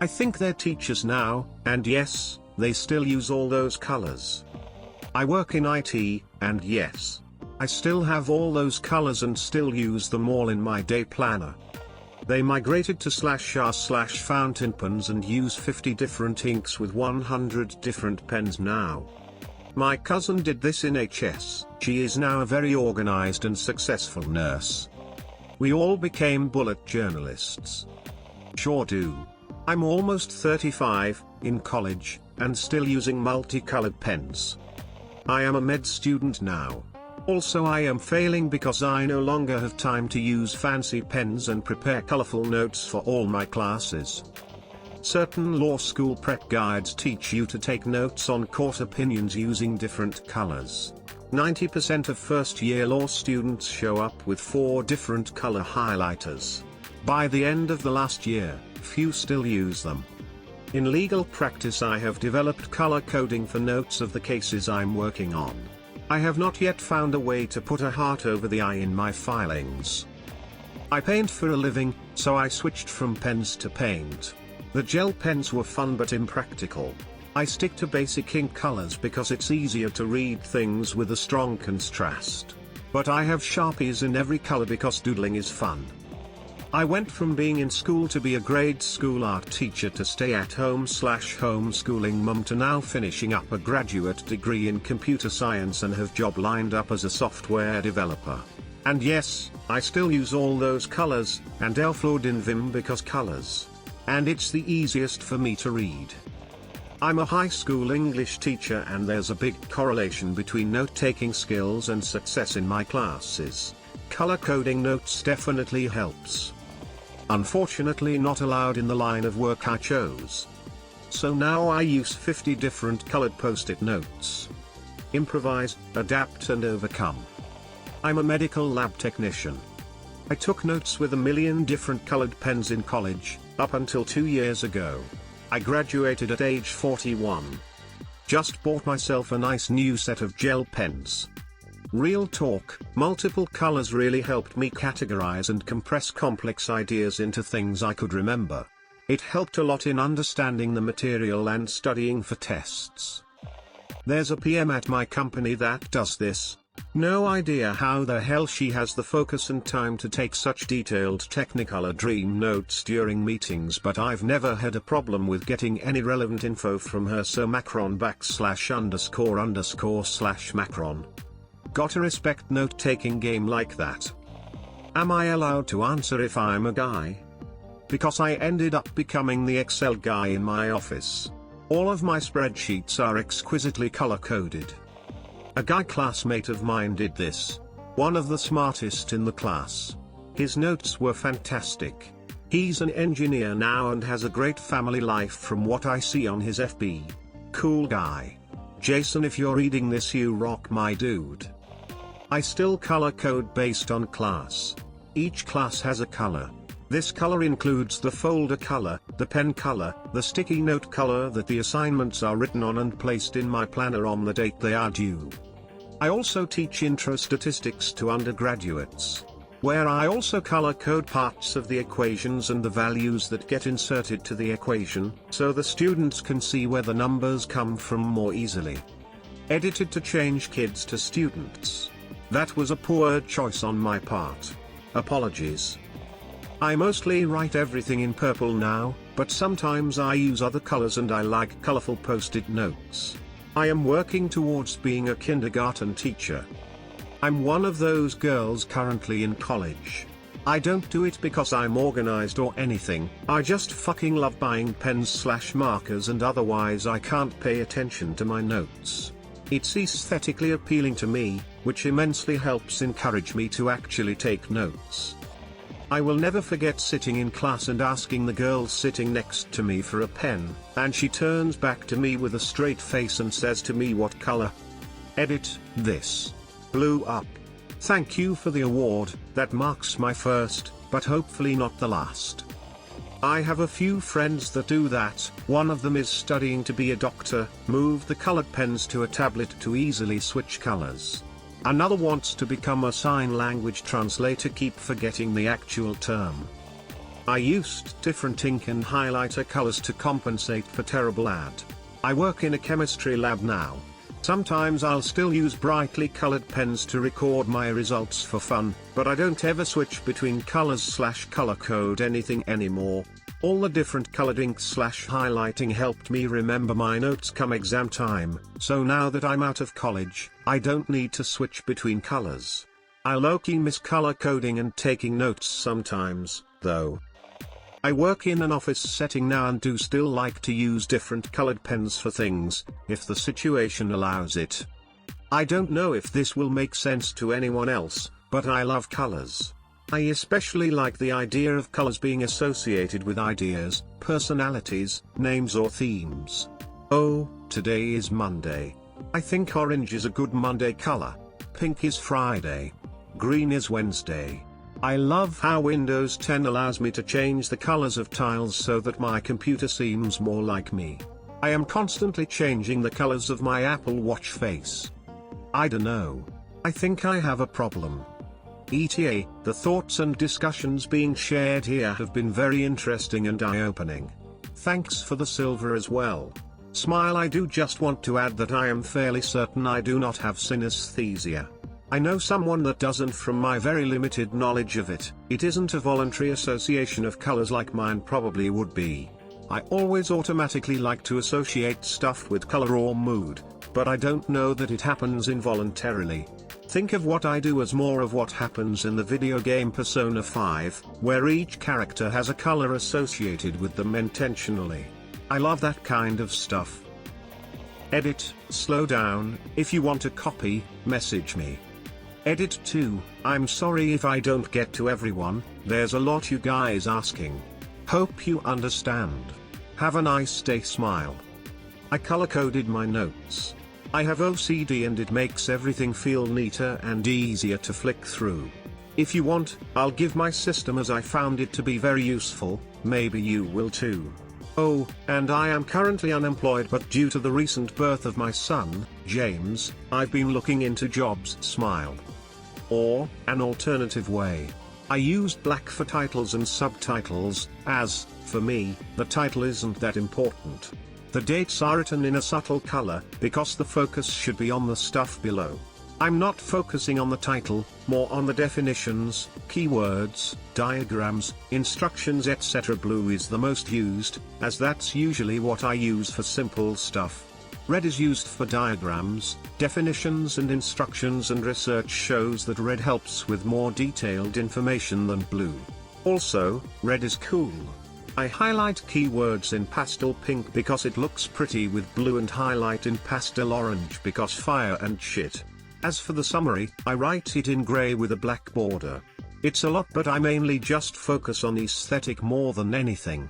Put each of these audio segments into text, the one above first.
I think they're teachers now, and yes, they still use all those colors. I work in IT, and yes, I still have all those colors and still use them all in my day planner. They migrated to /r/fountain pens and use 50 different inks with 100 different pens now. My cousin did this in HS. She is now a very organized and successful nurse. We all became bullet journalists. Sure do. I'm almost 35, in college, and still using multicolored pens. I am a med student now. Also I am failing because I no longer have time to use fancy pens and prepare colorful notes for all my classes. Certain law school prep guides teach you to take notes on court opinions using different colors. 90% of first-year law students show up with 4 different color highlighters. By the end of the last year, few still use them. In legal practice I have developed color coding for notes of the cases I'm working on. I have not yet found a way to put a heart over the I in my filings. I paint for a living, so I switched from pens to paint. The gel pens were fun but impractical. I stick to basic ink colors because it's easier to read things with a strong contrast. But I have Sharpies in every color because doodling is fun. I went from being in school to be a grade school art teacher to stay-at-home/homeschooling mum to now finishing up a graduate degree in computer science and have job lined up as a software developer. And yes, I still use all those colors, and upload in Vim because colors. And it's the easiest for me to read. I'm a high school English teacher and there's a big correlation between note-taking skills and success in my classes. Color coding notes definitely helps. Unfortunately not allowed in the line of work I chose. So now I use 50 different colored post-it notes. Improvise, adapt and overcome. I'm a medical lab technician. I took notes with a million different colored pens in college, up until 2 years ago. I graduated at age 41. Just bought myself a nice new set of gel pens. Real talk, multiple colors really helped me categorize and compress complex ideas into things I could remember. It helped a lot in understanding the material and studying for tests. There's a PM at my company that does this. No idea how the hell she has the focus and time to take such detailed technicolor dream notes during meetings, but I've never had a problem with getting any relevant info from her, so Macron ___/Macron. Gotta respect note-taking game like that. Am I allowed to answer if I'm a guy? Because I ended up becoming the Excel guy in my office. All of my spreadsheets are exquisitely color-coded. A guy classmate of mine did this. One of the smartest in the class. His notes were fantastic. He's an engineer now and has a great family life from what I see on his FB. Cool guy. Jason, if you're reading this, you rock, my dude. I still color code based on class. Each class has a color. This color includes the folder color, the pen color, the sticky note color that the assignments are written on and placed in my planner on the date they are due. I also teach intro statistics to undergraduates, where I also color code parts of the equations and the values that get inserted to the equation, so the students can see where the numbers come from more easily. Edited to change kids to students. That was a poor choice on my part. Apologies. I mostly write everything in purple now, but sometimes I use other colors and I like colorful post-it notes. I am working towards being a kindergarten teacher. I'm one of those girls currently in college. I don't do it because I'm organized or anything, I just fucking love buying pens/markers and otherwise I can't pay attention to my notes. It's aesthetically appealing to me, which immensely helps encourage me to actually take notes. I will never forget sitting in class and asking the girl sitting next to me for a pen, and she turns back to me with a straight face and says to me, "What color?" Edit, this. Blew up. Thank you for the award, that marks my first, but hopefully not the last. I have a few friends that do that. One of them is studying to be a doctor, moved the colored pens to a tablet to easily switch colors. Another wants to become a sign language translator, keep forgetting the actual term. I used different ink and highlighter colors to compensate for terrible ad. I work in a chemistry lab now. Sometimes I'll still use brightly colored pens to record my results for fun, but I don't ever switch between colors/color code anything anymore. All the different colored ink/highlighting helped me remember my notes come exam time, so now that I'm out of college, I don't need to switch between colors. I low-key miss color coding and taking notes sometimes, though. I work in an office setting now and do still like to use different colored pens for things, if the situation allows it. I don't know if this will make sense to anyone else, but I love colors. I especially like the idea of colors being associated with ideas, personalities, names or themes. Oh, today is Monday. I think orange is a good Monday color. Pink is Friday. Green is Wednesday. I love how Windows 10 allows me to change the colors of tiles so that my computer seems more like me. I am constantly changing the colors of my Apple Watch face. I dunno. I think I have a problem. ETA, the thoughts and discussions being shared here have been very interesting and eye-opening. Thanks for the silver as well. Smile. I do just want to add that I am fairly certain I do not have synesthesia. I know someone that doesn't. From my very limited knowledge of it, it isn't a voluntary association of colors like mine probably would be. I always automatically like to associate stuff with color or mood, but I don't know that it happens involuntarily. Think of what I do as more of what happens in the video game Persona 5, where each character has a color associated with them intentionally. I love that kind of stuff. Edit, slow down. If you want a copy, message me. Edit 2, I'm sorry if I don't get to everyone, there's a lot you guys asking. Hope you understand. Have a nice day. Smile. I color-coded my notes. I have OCD and it makes everything feel neater and easier to flick through. If you want, I'll give my system as I found it to be very useful, maybe you will too. Oh, and I am currently unemployed, but due to the recent birth of my son, James, I've been looking into jobs. Smile. Or, an alternative way. I used black for titles and subtitles, as, for me, the title isn't that important. The dates are written in a subtle color, because the focus should be on the stuff below. I'm not focusing on the title, more on the definitions, keywords, diagrams, instructions etc. Blue is the most used, as that's usually what I use for simple stuff. Red is used for diagrams, definitions and instructions, and research shows that red helps with more detailed information than blue. Also, red is cool. I highlight keywords in pastel pink because it looks pretty with blue, and highlight in pastel orange because fire and shit. As for the summary, I write it in grey with a black border. It's a lot, but I mainly just focus on aesthetic more than anything.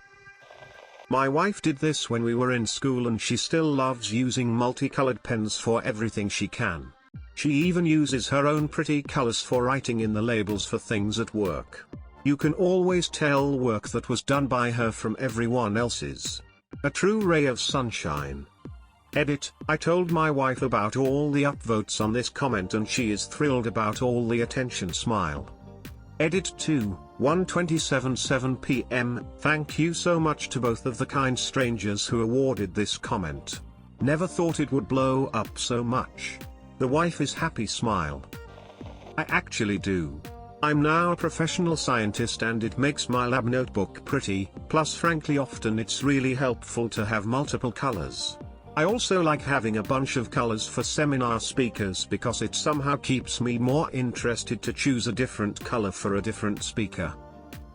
My wife did this when we were in school and she still loves using multicolored pens for everything she can. She even uses her own pretty colors for writing in the labels for things at work. You can always tell work that was done by her from everyone else's. A true ray of sunshine. Edit, I told my wife about all the upvotes on this comment and she is thrilled about all the attention. Smile. Edit 2, 1:27 p.m. Thank you so much to both of the kind strangers who awarded this comment. Never thought it would blow up so much. The wife is happy. Smile. I actually do. I'm now a professional scientist and it makes my lab notebook pretty, plus frankly often it's really helpful to have multiple colors. I also like having a bunch of colors for seminar speakers because it somehow keeps me more interested to choose a different color for a different speaker.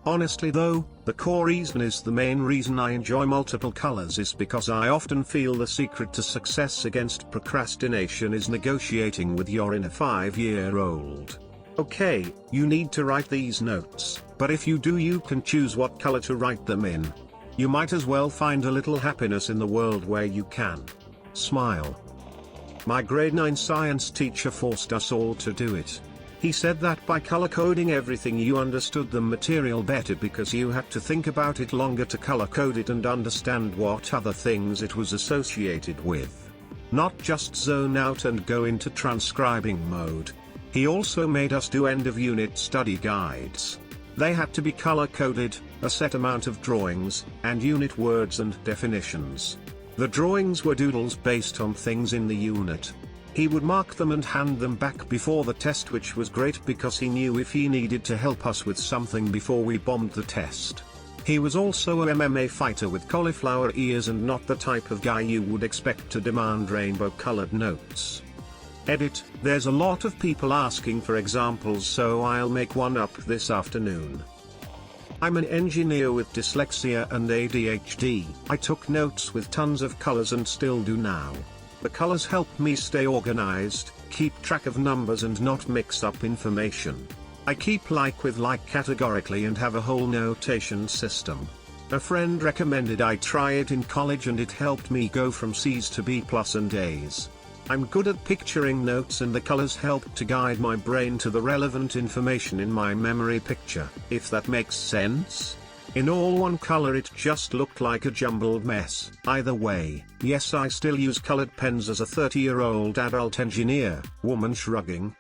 Honestly though, the core reason is the main reason I enjoy multiple colors is because I often feel the secret to success against procrastination is negotiating with your inner 5-year-old. Okay, you need to write these notes, but if you do, you can choose what color to write them in. You might as well find a little happiness in the world where you can. Smile. My grade 9 science teacher forced us all to do it. He said that by color coding everything you understood the material better because you had to think about it longer to color code it and understand what other things it was associated with. Not just zone out and go into transcribing mode. He also made us do end of unit study guides. They had to be color-coded, a set amount of drawings, and unit words and definitions. The drawings were doodles based on things in the unit. He would mark them and hand them back before the test, which was great because he knew if he needed to help us with something before we bombed the test. He was also a MMA fighter with cauliflower ears and not the type of guy you would expect to demand rainbow-colored notes. Edit, there's a lot of people asking for examples, so I'll make one up this afternoon. I'm an engineer with dyslexia and ADHD. I took notes with tons of colors and still do now. The colors help me stay organized, keep track of numbers and not mix up information. I keep like with like categorically and have a whole notation system. A friend recommended I try it in college and it helped me go from C's to B+ and A's. I'm good at picturing notes and the colors help to guide my brain to the relevant information in my memory picture, if that makes sense. In all one color it just looked like a jumbled mess. Either way, yes, I still use colored pens as a 30-year-old adult engineer. Woman shrugging.